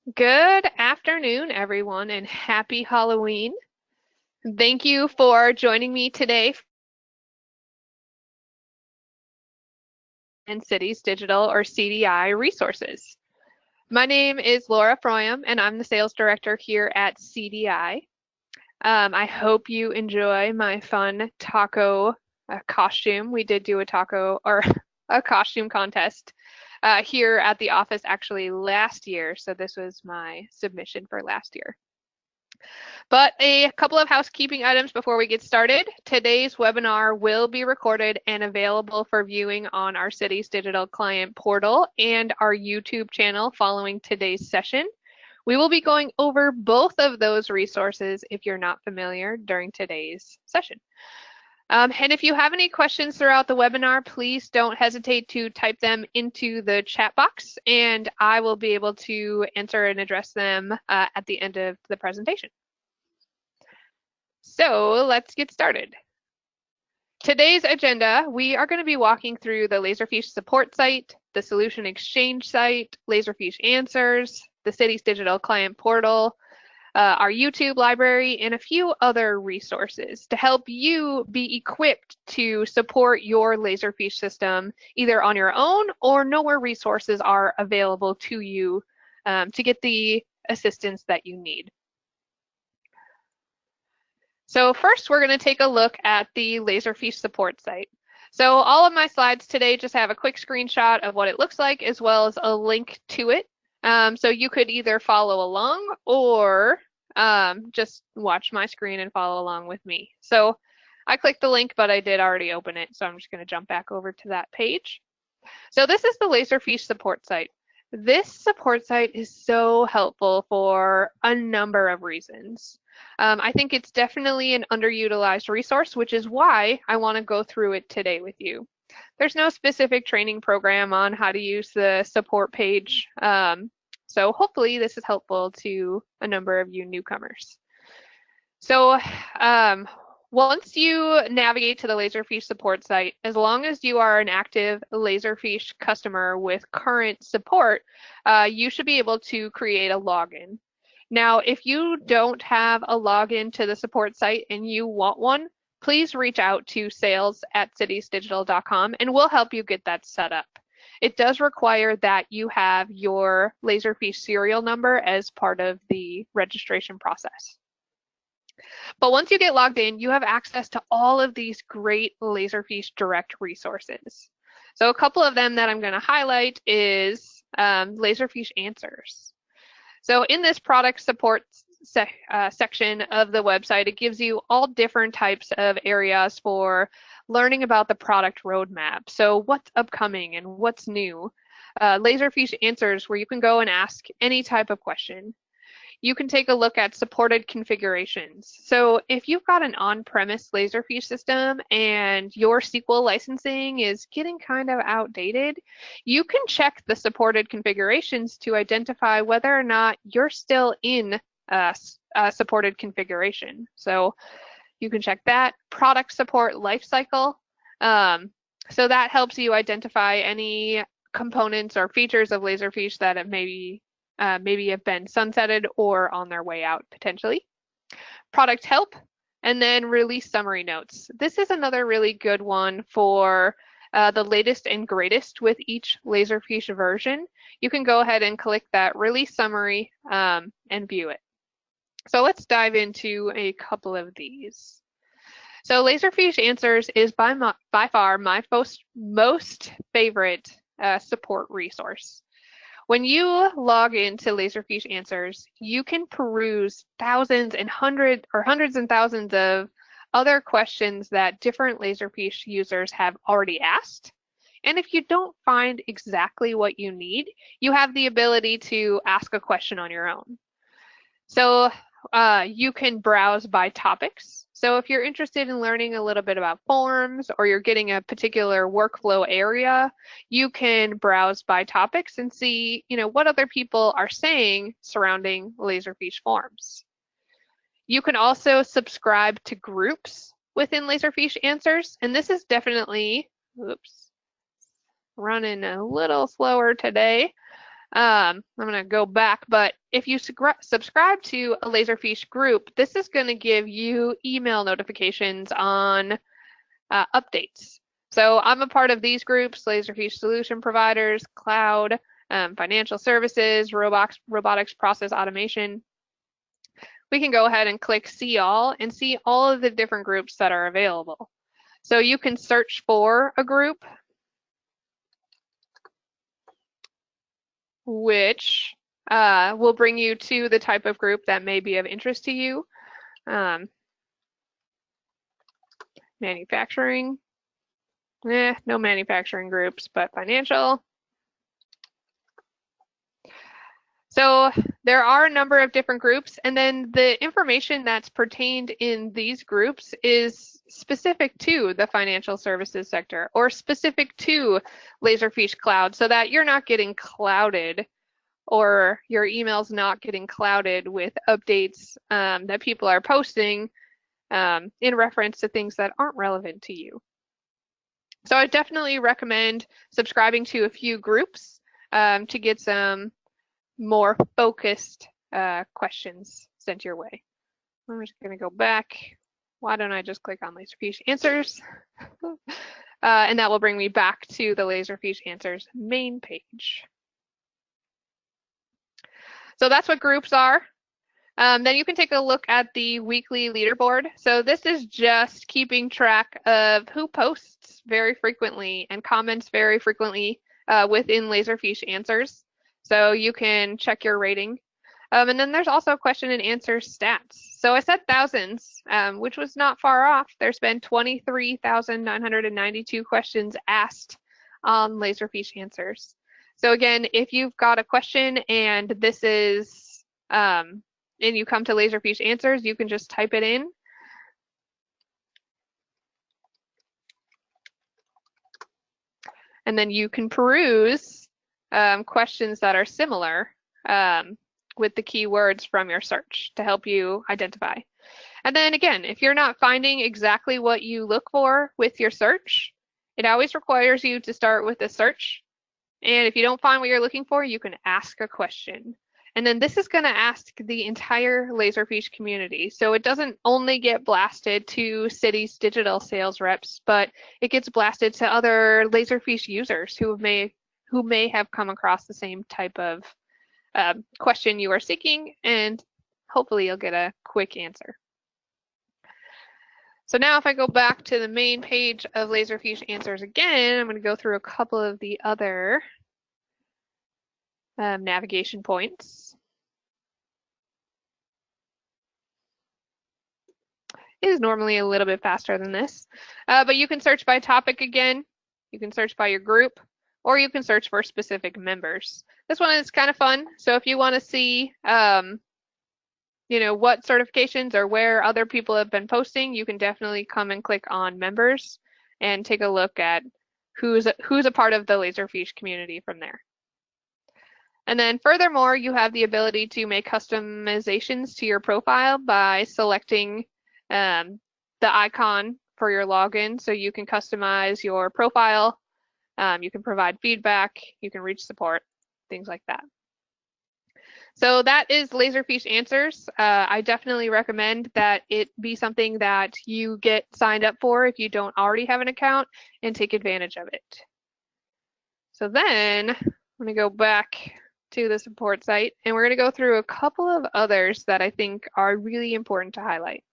Good afternoon, everyone, and happy Halloween. Thank you for joining me today in Cities Digital or CDI Resources. My name is Laura Froyum, and I'm the Sales Director here at CDI. I hope you enjoy my fun taco costume. We did do a taco or a costume contest here at the office actually last year, so this was my submission for last year. But a couple of housekeeping items before we get started. Today's webinar will be recorded and available for viewing on our Cities Digital Client Portal and our YouTube channel following today's session. We will be going over both of those resources if you're not familiar during today's session. And if you have any questions throughout the webinar, please don't hesitate to type them into the chat box, and I will be able to answer and address them at the end of the presentation. So let's get started. Today's agenda, we are going to be walking through the Laserfiche support site, the solution exchange site, Laserfiche Answers, the Cities Digital Client Portal, our YouTube library, and a few other resources to help you be equipped to support your Laserfiche system either on your own or know where resources are available to you to get the assistance that you need. So first, we're going to take a look at the Laserfiche support site. So all of my slides today just have a quick screenshot of what it looks like, as well as a link to it. So you could either follow along or just watch my screen and follow along with me. So I clicked the link, but I did already open it, so I'm just going to jump back over to that page. So this is the Laserfiche support site. This support site is so helpful for a number of reasons. I think it's definitely an underutilized resource, which is why I want to go through it today with you. There's no specific training program on how to use the support page, so hopefully this is helpful to a number of you newcomers. So once you navigate to the Laserfiche support site, as long as you are an active Laserfiche customer with current support, you should be able to create a login. Now, if you don't have a login to the support site and you want one, please reach out to sales@citiesdigital.com and we'll help you get that set up. It does require that you have your Laserfiche serial number as part of the registration process. But once you get logged in, you have access to all of these great Laserfiche Direct resources. So a couple of them that I'm going to highlight is Laserfiche Answers. So in this product support section of the website, it gives you all different types of areas for learning about the product roadmap. So what's upcoming and what's new. Laserfiche Answers, where you can go and ask any type of question. You can take a look at supported configurations. So if you've got an on-premise Laserfiche system and your SQL licensing is getting kind of outdated, you can check the supported configurations to identify whether or not you're still in a supported configuration. So you can check that. Product support lifecycle. So that helps you identify any components or features of Laserfiche that have maybe have been sunsetted or on their way out potentially. Product help, and then release summary notes. This is another really good one for the latest and greatest with each Laserfiche version. You can go ahead and click that release summary and view it. So let's dive into a couple of these. So Laserfiche Answers is by far my most favorite support resource. When you log into Laserfiche Answers, you can peruse thousands and hundreds and thousands of other questions that different Laserfiche users have already asked. And if you don't find exactly what you need, you have the ability to ask a question on your own. So you can browse by topics. So if you're interested in learning a little bit about forms or you're getting a particular workflow area, you can browse by topics and see, what other people are saying surrounding Laserfiche forms. You can also subscribe to groups within Laserfiche Answers, and this is definitely, running a little slower today. I'm going to go back, but if you subscribe to a Laserfiche group, this is going to give you email notifications on updates. So I'm a part of these groups: Laserfiche solution providers, cloud, financial services, robotics process automation. We can go ahead and click see all and see all of the different groups that are available. So you can search for a group, which will bring you to the type of group that may be of interest to you. Manufacturing, no manufacturing groups, but financial. So there are a number of different groups, and then the information that's pertained in these groups is specific to the financial services sector or specific to Laserfiche Cloud, so that you're not getting clouded, or your email's not getting clouded with updates that people are posting in reference to things that aren't relevant to you. So I definitely recommend subscribing to a few groups to get some more focused questions sent your way. I'm just going to go back. Why don't I just click on Laserfiche Answers? And that will bring me back to the Laserfiche Answers main page. So that's what groups are. Then you can take a look at the weekly leaderboard. So this is just keeping track of who posts very frequently and comments very frequently within Laserfiche Answers. So you can check your rating. And then there's also question and answer stats. So I said thousands, which was not far off. There's been 23,992 questions asked on Laserfiche Answers. So again, if you've got a question and this is, and you come to Laserfiche Answers, you can just type it in. And then you can peruse questions that are similar with the keywords from your search to help you identify. And then again, if you're not finding exactly what you look for with your search, it always requires you to start with a search. And if you don't find what you're looking for, you can ask a question. And then this is going to ask the entire Laserfiche community. So it doesn't only get blasted to City's digital sales reps, but it gets blasted to other Laserfiche users who may have come across the same type of question you are seeking, and hopefully you'll get a quick answer. So now if I go back to the main page of Laserfiche Answers again, I'm going to go through a couple of the other navigation points. It is normally a little bit faster than this, but you can search by topic again. You can search by your group, or you can search for specific members. This one is kind of fun. So if you want to see, what certifications or where other people have been posting, you can definitely come and click on members and take a look at who's a part of the Laserfiche community from there. And then furthermore, you have the ability to make customizations to your profile by selecting the icon for your login. So you can customize your profile, you can provide feedback, you can reach support, things like that. So that is Laserfiche Answers. I definitely recommend that it be something that you get signed up for if you don't already have an account, and take advantage of it. So then I'm going to go back to the support site, and we're going to go through a couple of others that I think are really important to highlight.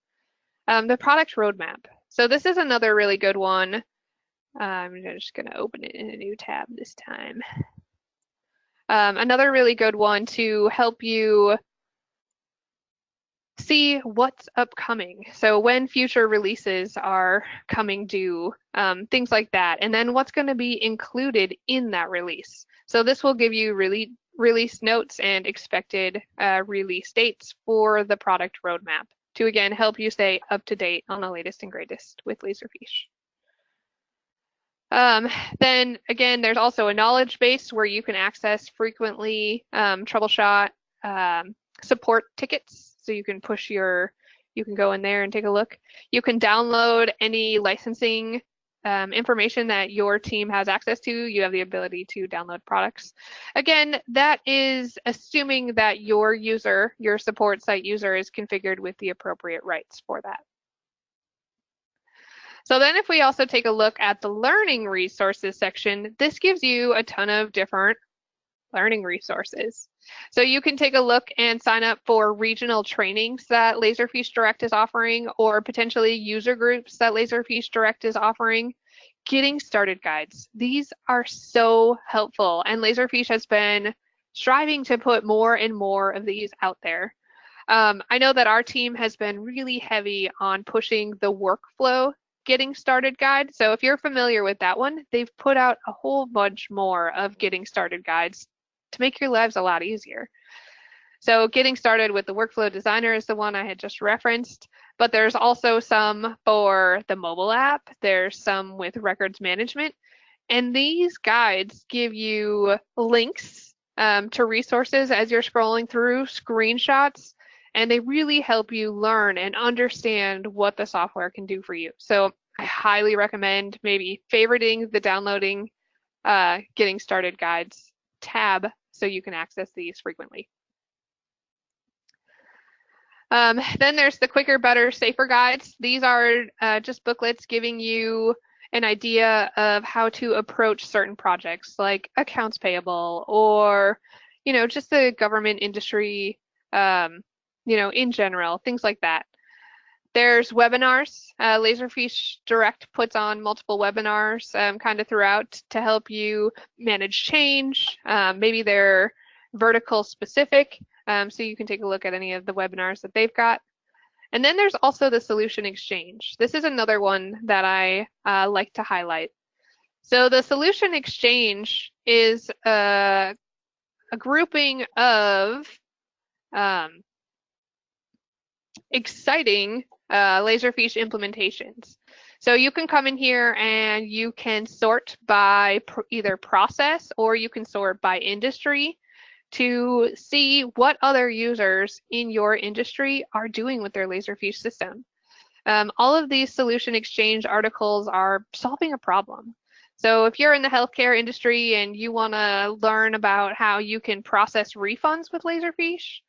The product roadmap. So this is another really good one. I'm just going to open it in a new tab this time. Another really good one to help you see what's upcoming. So when future releases are coming due, things like that. And then what's going to be included in that release. So this will give you release notes and expected release dates for the product roadmap to, again, help you stay up to date on the latest and greatest with Laserfiche. Then again, there's also a knowledge base where you can access frequently troubleshot support tickets. So you can you can go in there and take a look. You can download any licensing information that your team has access to, you have the ability to download products. Again, that is assuming that your user, your support site user, is configured with the appropriate rights for that. So then if we also take a look at the learning resources section, this gives you a ton of different learning resources. So you can take a look and sign up for regional trainings that Laserfiche Direct is offering, or potentially user groups that Laserfiche Direct is offering. Getting started guides. These are so helpful, and Laserfiche has been striving to put more and more of these out there. I know that our team has been really heavy on pushing the workflow getting started guide. So if you're familiar with that one, they've put out a whole bunch more of getting started guides to make your lives a lot easier. So getting started with the workflow designer is the one I had just referenced, but there's also some for the mobile app. There's some with records management, and these guides give you links to resources as you're scrolling through, screenshots, and they really help you learn and understand what the software can do for you. So I highly recommend maybe favoriting the downloading getting started guides tab so you can access these frequently. Then there's the quicker, better, safer guides. These are just booklets giving you an idea of how to approach certain projects like accounts payable, or just the government industry, in general, things like that. There's webinars. Laserfiche Direct puts on multiple webinars kind of throughout to help you manage change. Maybe they're vertical specific, so you can take a look at any of the webinars that they've got. And then there's also the Solution Exchange. This is another one that I like to highlight. So the Solution Exchange is a grouping of exciting Laserfiche implementations. So you can come in here and you can sort by either process, or you can sort by industry to see what other users in your industry are doing with their Laserfiche system. All of these Solution Exchange articles are solving a problem. So if you're in the healthcare industry and you want to learn about how you can process refunds with Laserfiche,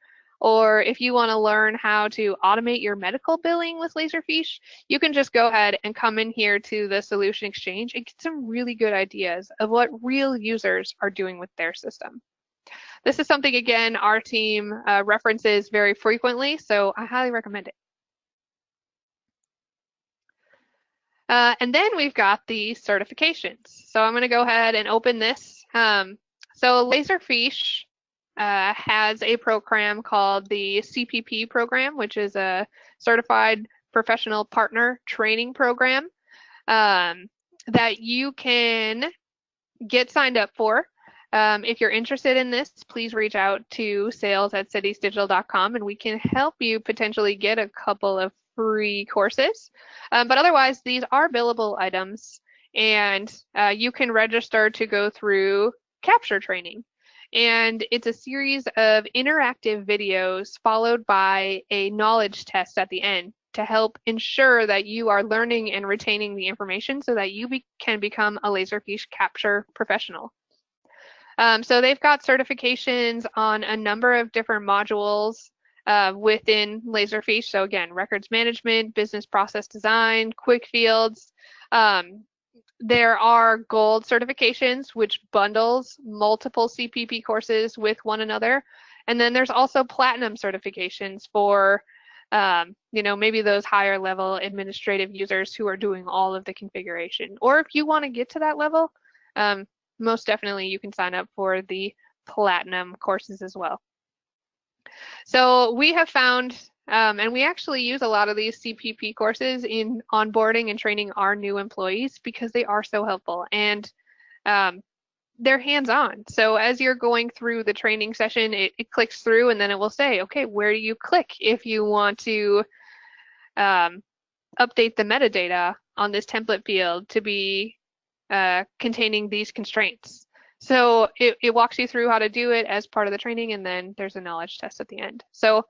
or if you want to learn how to automate your medical billing with Laserfiche, you can just go ahead and come in here to the Solution Exchange and get some really good ideas of what real users are doing with their system. This is something, again, our team references very frequently, so I highly recommend it. And then we've got the certifications. So I'm going to go ahead and open this. So Laserfiche has a program called the CPP program, which is a Certified Professional Partner Training program that you can get signed up for. If you're interested in this, please reach out to sales@citiesdigital.com and we can help you potentially get a couple of free courses. But otherwise, these are billable items, and you can register to go through capture training. And it's a series of interactive videos followed by a knowledge test at the end to help ensure that you are learning and retaining the information so that you can become a Laserfiche capture professional. So they've got certifications on a number of different modules within Laserfiche. So again, records management, business process design, quick fields. There are gold certifications, which bundles multiple CPP courses with one another. And then there's also platinum certifications for, maybe those higher level administrative users who are doing all of the configuration. Or if you want to get to that level, most definitely you can sign up for the platinum courses as well. So we have found, and we actually use a lot of these CPP courses in onboarding and training our new employees because they are so helpful, and they're hands-on. So as you're going through the training session, it clicks through and then it will say, okay, where do you click if you want to update the metadata on this template field to be containing these constraints. So it walks you through how to do it as part of the training, and then there's a knowledge test at the end. So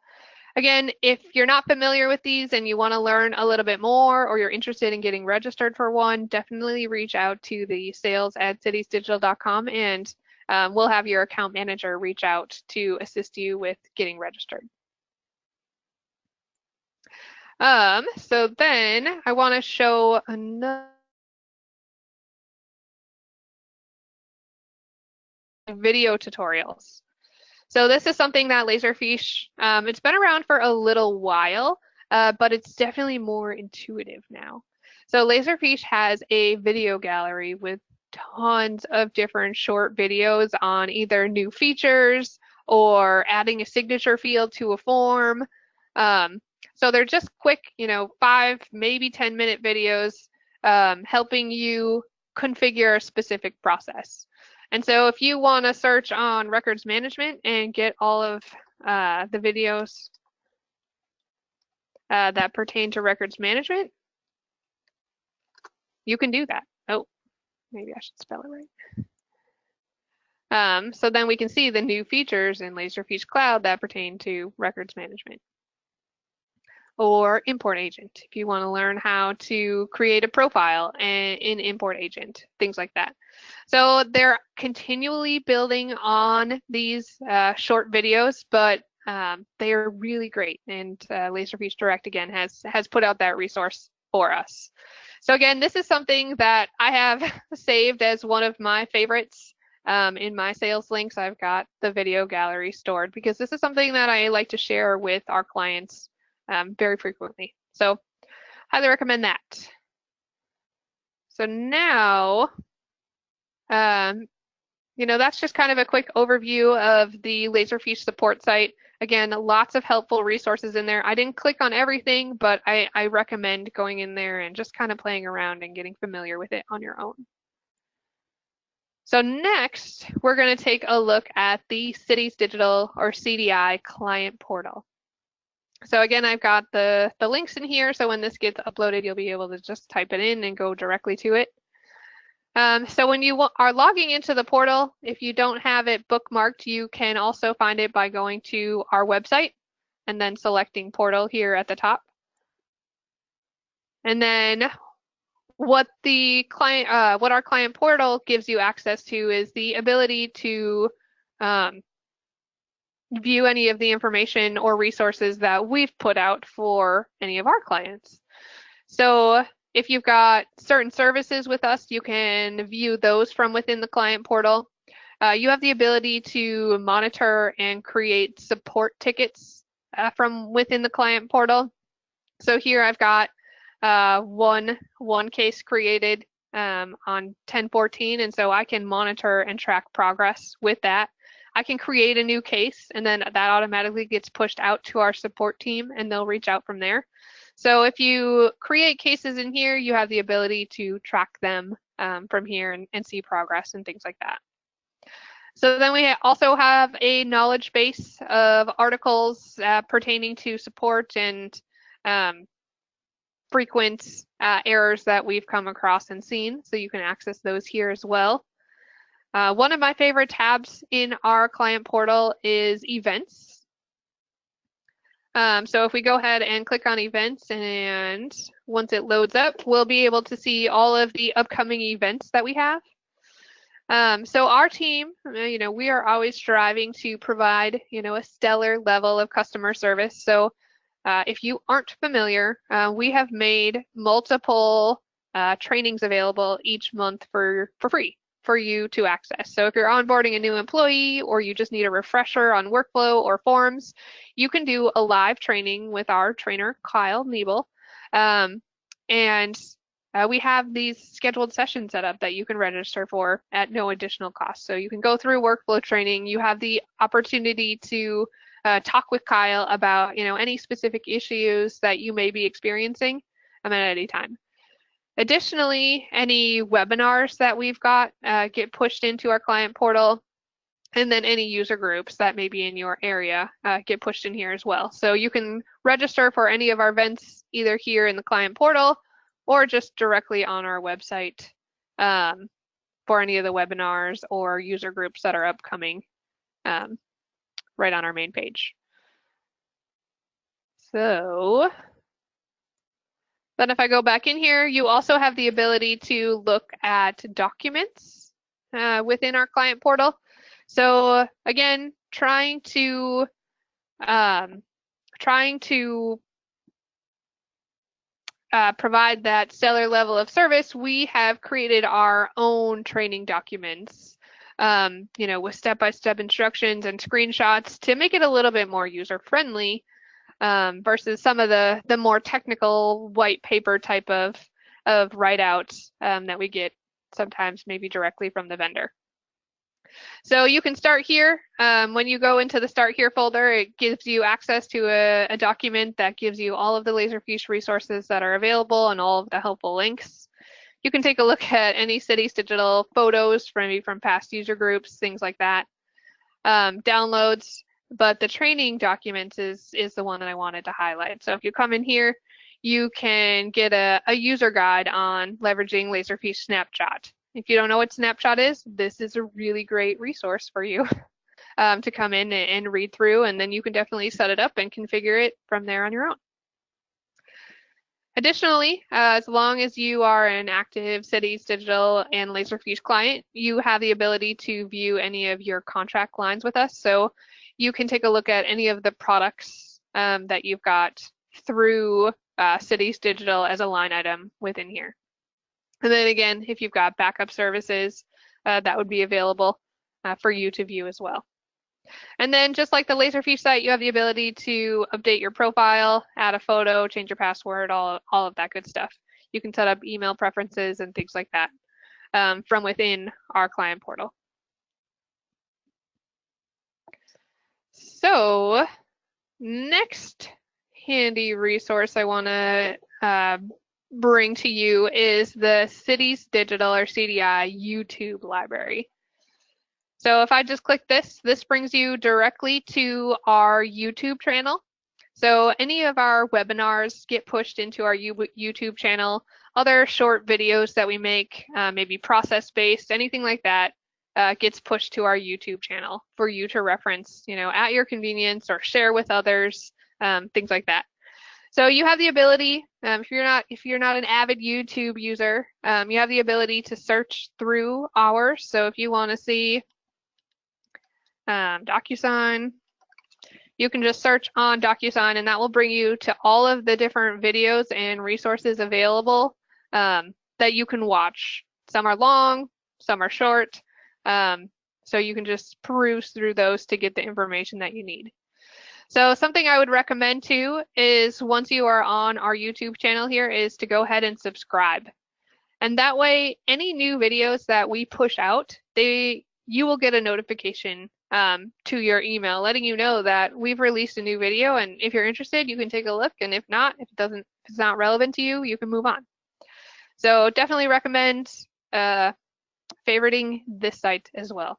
Again, if you're not familiar with these and you want to learn a little bit more, or you're interested in getting registered for one, definitely reach out to the sales@citiesdigital.com, and we'll have your account manager reach out to assist you with getting registered. So then I want to show another video tutorials. So this is something that Laserfiche, it's been around for a little while, but it's definitely more intuitive now. So Laserfiche has a video gallery with tons of different short videos on either new features or adding a signature field to a form. So they're just quick, 5, maybe 10-minute videos helping you configure a specific process. And so if you want to search on records management and get all of the videos that pertain to records management, you can do that. Oh, maybe I should spell it right. So then we can see the new features in Laserfiche Cloud that pertain to records management. Or import agent, if you want to learn how to create a profile in import agent, things like that. So they're continually building on these short videos, but they are really great. And Laserfiche Direct, again, has put out that resource for us. So again, this is something that I have saved as one of my favorites. In my sales links, I've got the video gallery stored because this is something that I like to share with our clients very frequently. So highly recommend that. So now, that's just kind of a quick overview of the Laserfiche support site. Again, lots of helpful resources in there. I didn't click on everything, but I recommend going in there and just kind of playing around and getting familiar with it on your own. So next, we're going to take a look at the Cities Digital or CDI Client Portal. So again, I've got the links in here, so when this gets uploaded, you'll be able to just type it in and go directly to it. So when you are logging into the portal, if you don't have it bookmarked, you can also find it by going to our website and then selecting portal here at the top. And then what our client portal gives you access to is the ability to view any of the information or resources that we've put out for any of our clients. So if you've got certain services with us, you can view those from within the client portal. You have the ability to monitor and create support tickets from within the client portal. So here I've got one case created on 10/14, and so I can monitor and track progress with that. I can create a new case, and then that automatically gets pushed out to our support team, and they'll reach out from there. So if you create cases in here, you have the ability to track them from here and see progress and things like that. So then we also have a knowledge base of articles pertaining to support and frequent errors that we've come across and seen. So you can access those here as well. One of my favorite tabs in our client portal is events. So if we go ahead and click on events, and once it loads up, we'll be able to see all of the upcoming events that we have. So our team, we are always striving to provide, a stellar level of customer service. So if you aren't familiar, we have made multiple trainings available each month for free for you to access. So if you're onboarding a new employee or you just need a refresher on workflow or forms, you can do a live training with our trainer, Kyle Niebel. And we have these scheduled sessions set up that you can register for at no additional cost. So you can go through workflow training. You have the opportunity to talk with Kyle about, any specific issues that you may be experiencing at any time. Additionally, any webinars that we've got get pushed into our client portal, and then any user groups that may be in your area get pushed in here as well. So you can register for any of our events either here in the client portal or just directly on our website for any of the webinars or user groups that are upcoming right on our main page. So then if I go back in here, you also have the ability to look at documents within our client portal. So again, trying to provide that stellar level of service, we have created our own training documents, with step-by-step instructions and screenshots to make it a little bit more user-friendly versus some of the more technical white paper type of write-outs that we get sometimes maybe directly from the vendor. So you can start here. When you go into the Start Here folder, it gives you access to a document that gives you all of the Laserfiche resources that are available and all of the helpful links. You can take a look at any Cities Digital photos from past user groups, things like that. Downloads, but the training documents is the one that I wanted to highlight. So if you come in here, you can get a user guide on leveraging Laserfiche Snapshot. If you don't know what Snapshot is, this is a really great resource for you to come in and read through, and then you can definitely set it up and configure it from there on your own. Additionally, as long as you are an active Cities Digital and Laserfiche client, you have the ability to view any of your contract lines with us. So you can take a look at any of the products that you've got through Cities Digital as a line item within here. And then again, if you've got backup services, that would be available for you to view as well. And then just like the Laserfiche site, you have the ability to update your profile, add a photo, change your password, all of that good stuff. You can set up email preferences and things like that from within our client portal. So next handy resource I want to bring to you is the Cities Digital or CDI YouTube Library. So if I just click this brings you directly to our YouTube channel. So any of our webinars get pushed into our YouTube channel. Other short videos that we make, maybe process-based, anything like that, gets pushed to our YouTube channel for you to reference, at your convenience or share with others, things like that. So you have the ability, if you're not an avid YouTube user, you have the ability to search through ours. So if you want to see DocuSign, you can just search on DocuSign, and that will bring you to all of the different videos and resources available that you can watch. Some are long, some are short, so you can just peruse through those to get the information that you need. So something I would recommend too is once you are on our YouTube channel here is to go ahead and subscribe. And that way, any new videos that we push out, you will get a notification to your email letting you know that we've released a new video, and if you're interested, you can take a look, and if not, if it's not relevant to you, you can move on. So definitely recommend favoriting this site as well.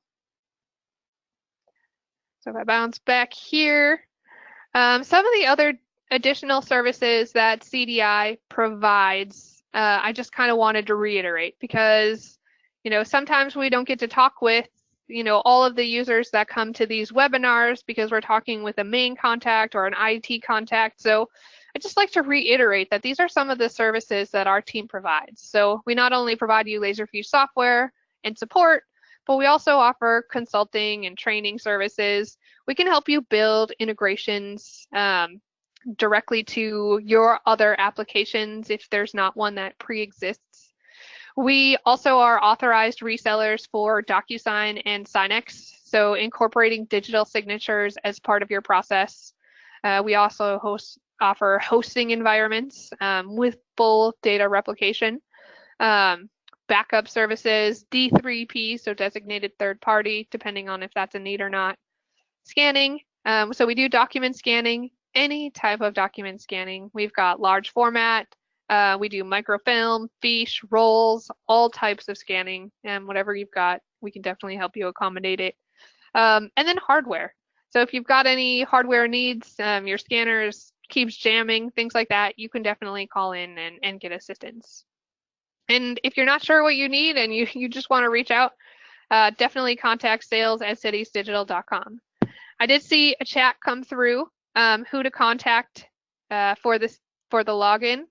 So if I bounce back here, some of the other additional services that CDI provides, I just kind of wanted to reiterate because, sometimes we don't get to talk with, all of the users that come to these webinars because we're talking with a main contact or an IT contact. So I just like to reiterate that these are some of the services that our team provides. So we not only provide you Laserfiche software and support, but we also offer consulting and training services. We can help you build integrations directly to your other applications if there's not one that pre-exists. We also are authorized resellers for DocuSign and Signex, so incorporating digital signatures as part of your process. We also offer hosting environments with full data replication, backup services, D3P, so designated third party, depending on if that's a need or not. Scanning, so we do document scanning, any type of document scanning. We've got large format, we do microfilm, fiche, rolls, all types of scanning, and whatever you've got, we can definitely help you accommodate it. And then hardware. So if you've got any hardware needs, your scanners keeps jamming, things like that, you can definitely call in and get assistance. And if you're not sure what you need and you just want to reach out, definitely contact sales@citiesdigital.com. I did see a chat come through, who to contact for the login,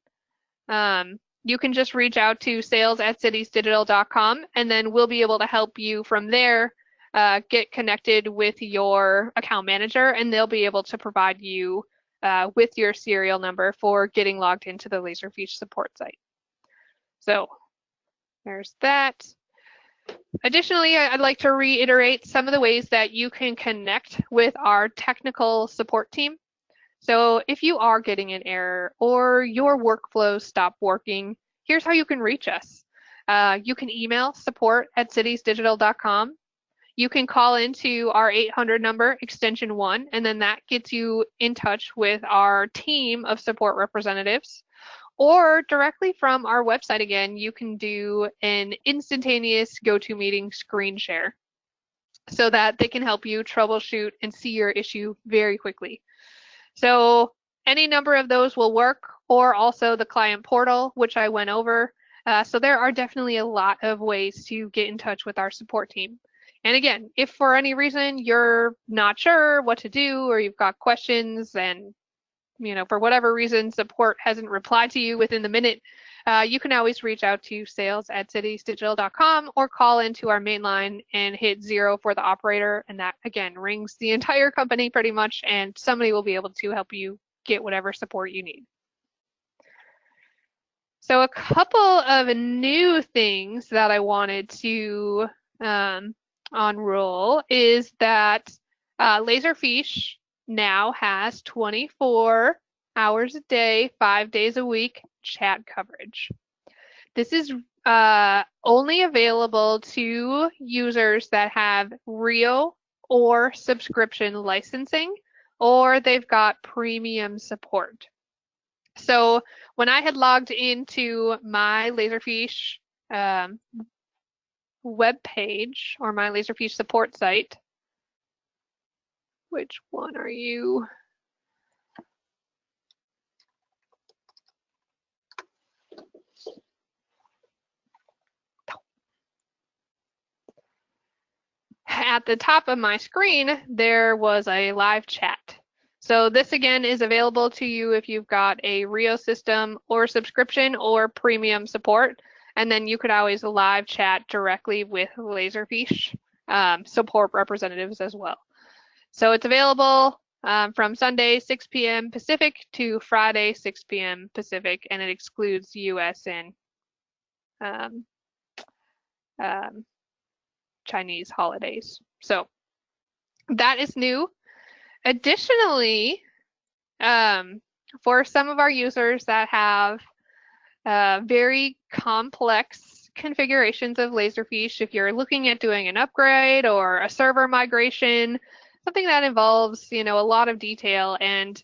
you can just reach out to sales@citiesdigital.com, and then we'll be able to help you from there get connected with your account manager, and they'll be able to provide you with your serial number for getting logged into the Laserfiche support site. So there's that. Additionally, I'd like to reiterate some of the ways that you can connect with our technical support team. So if you are getting an error or your workflows stop working, here's how you can reach us. You can email support@citiesdigital.com. You can call into our 800 number, extension 1, and then that gets you in touch with our team of support representatives. Or directly from our website, again, you can do an instantaneous GoToMeeting screen share so that they can help you troubleshoot and see your issue very quickly. So any number of those will work, or also the client portal, which I went over. So there are definitely a lot of ways to get in touch with our support team. And again, if for any reason you're not sure what to do, or you've got questions and for whatever reason support hasn't replied to you within the minute, you can always reach out to sales@citiesdigital.com or call into our main line and hit 0 for the operator, and that again rings the entire company pretty much, and somebody will be able to help you get whatever support you need. So a couple of new things that I wanted to unroll is that Laserfiche now has 24 hours a day, 5 days a week chat coverage. This is only available to users that have Rio or subscription licensing, or they've got premium support. So when I had logged into my Laserfiche web page or my Laserfiche support site, which one are you? At the top of my screen, there was a live chat. So this again is available to you if you've got a Rio system or subscription or premium support. And then you could always live chat directly with Laserfiche support representatives as well. So it's available from Sunday 6 p.m. Pacific to Friday 6 p.m. Pacific, and it excludes US and Chinese holidays. So that is new. Additionally, for some of our users that have very complex configurations of Laserfiche, if you're looking at doing an upgrade or a server migration, something that involves, a lot of detail, and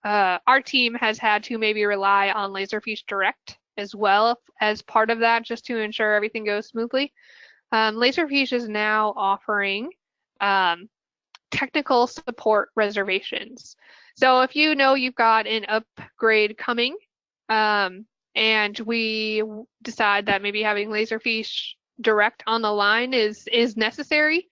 our team has had to maybe rely on Laserfiche Direct as well as part of that, just to ensure everything goes smoothly. Laserfiche is now offering technical support reservations. So if you've got an upgrade coming, and we decide that maybe having Laserfiche Direct on the line is necessary,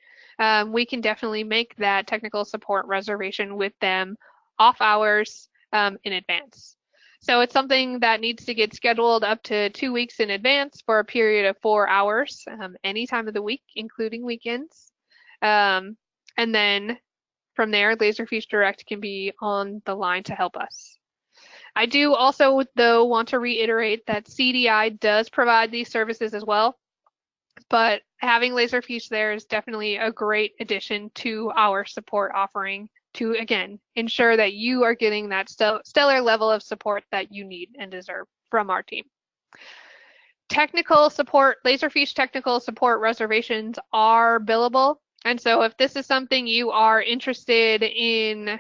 we can definitely make that technical support reservation with them off hours in advance. So it's something that needs to get scheduled up to 2 weeks in advance for a period of 4 hours, any time of the week, including weekends. And then from there, Laserfiche Direct can be on the line to help us. I do also, though, want to reiterate that CDI does provide these services as well, but having Laserfiche there is definitely a great addition to our support offering to, again, ensure that you are getting that stellar level of support that you need and deserve from our team. Technical support, Laserfiche technical support reservations are billable. And so if this is something you are interested in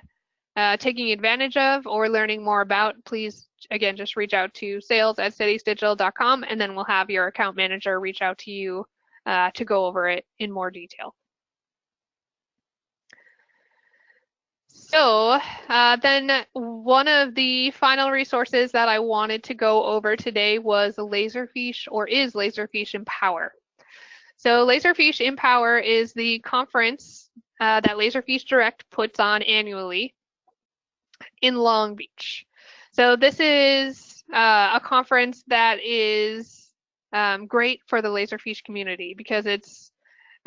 taking advantage of or learning more about, please, again, just reach out to sales@citiesdigital.com, and then we'll have your account manager reach out to you to go over it in more detail. So then one of the final resources that I wanted to go over today was Laserfiche, or is Laserfiche Empower. So Laserfiche Empower is the conference that Laserfiche Direct puts on annually in Long Beach. So this is a conference that is great for the Laserfiche community because it's,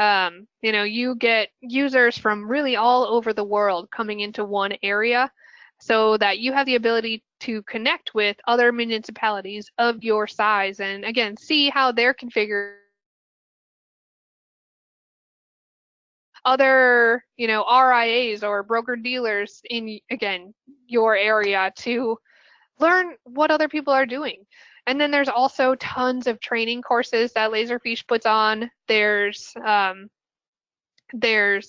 you know, you get users from really all over the world coming into one area so that you have the ability to connect with other municipalities of your size and, again, see how they're configured. Other, you know, RIAs or broker dealers in, again, your area to learn what other people are doing. And then there's also tons of training courses that Laserfiche puts on. There's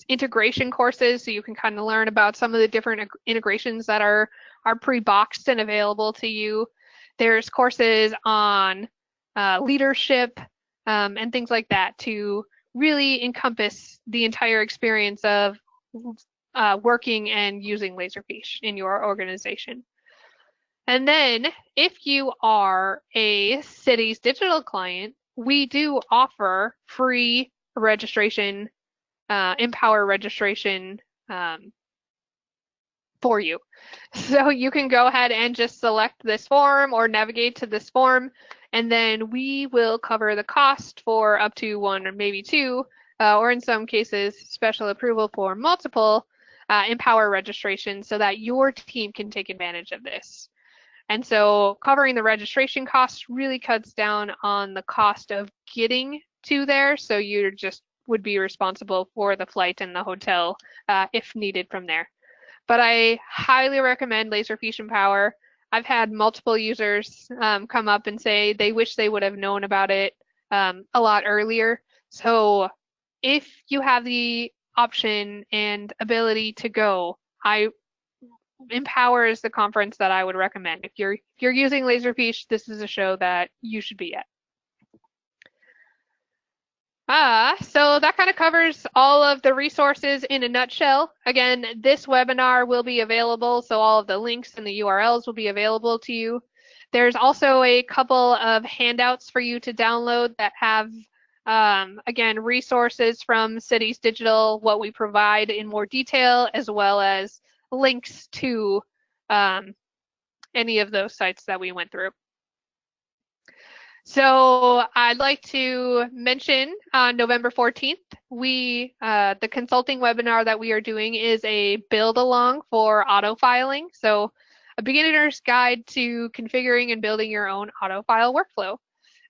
integration courses, so you can kind of learn about some of the different integrations that are pre-boxed and available to you. There's courses on leadership and things like that to really encompass the entire experience of working and using Laserfiche in your organization. And then if you are a Cities Digital client, we do offer free registration, Empower registration for you. So you can go ahead and just select this form or navigate to this form, and then we will cover the cost for up to 1 or maybe 2, or in some cases, special approval for multiple Empower registrations so that your team can take advantage of this. And so covering the registration costs really cuts down on the cost of getting to there. So you just would be responsible for the flight and the hotel if needed from there. But I highly recommend Laserfiche Empower. I've had multiple users come up and say they wish they would have known about it a lot earlier. So if you have the option and ability to go, Empower is the conference that I would recommend. If you're using Laserfiche, this is a show that you should be at. So that kind of covers all of the resources in a nutshell. Again, this webinar will be available, so all of the links and the URLs will be available to you. There's also a couple of handouts for you to download that have, again, resources from Cities Digital, what we provide in more detail, as well as links to any of those sites that we went through. So I'd like to mention on November 14th, the consulting webinar that we are doing is a build along for auto filing. So a beginner's guide to configuring and building your own auto file workflow.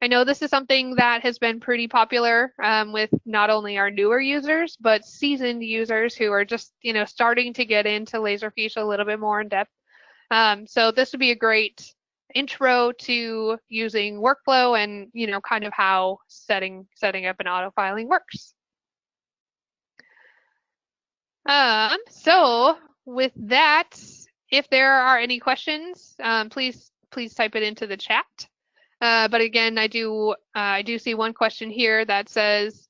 I know this is something that has been pretty popular with not only our newer users, but seasoned users who are just, you know, starting to get into Laserfiche a little bit more in depth. So this would be a great intro to using workflow and, you know, kind of how setting up an auto filing works. So with that, if there are any questions, please type it into the chat. But again, I do see one question here that says,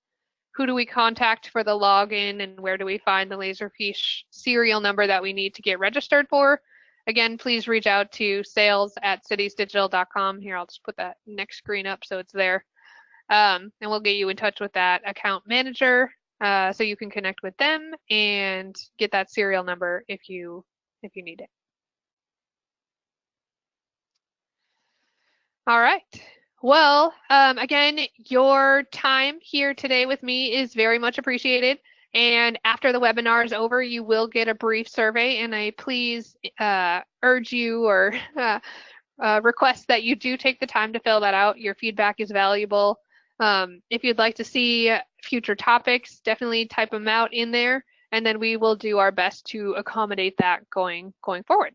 who do we contact for the login and where do we find the Laserfiche serial number that we need to get registered for? Again, please reach out to sales@citiesdigital.com. Here, I'll just put that next screen up so it's there. And we'll get you in touch with that account manager so you can connect with them and get that serial number if you need it. All right. Well, again, your time here today with me is very much appreciated. And after the webinar is over, you will get a brief survey, and I please urge you or request that you do take the time to fill that out. Your feedback is valuable. If you'd like to see future topics, definitely type them out in there, and then we will do our best to accommodate that going forward.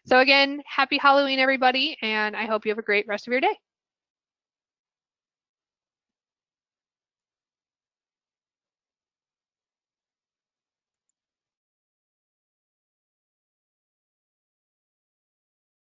So again, happy Halloween, everybody, and I hope you have a great rest of your day.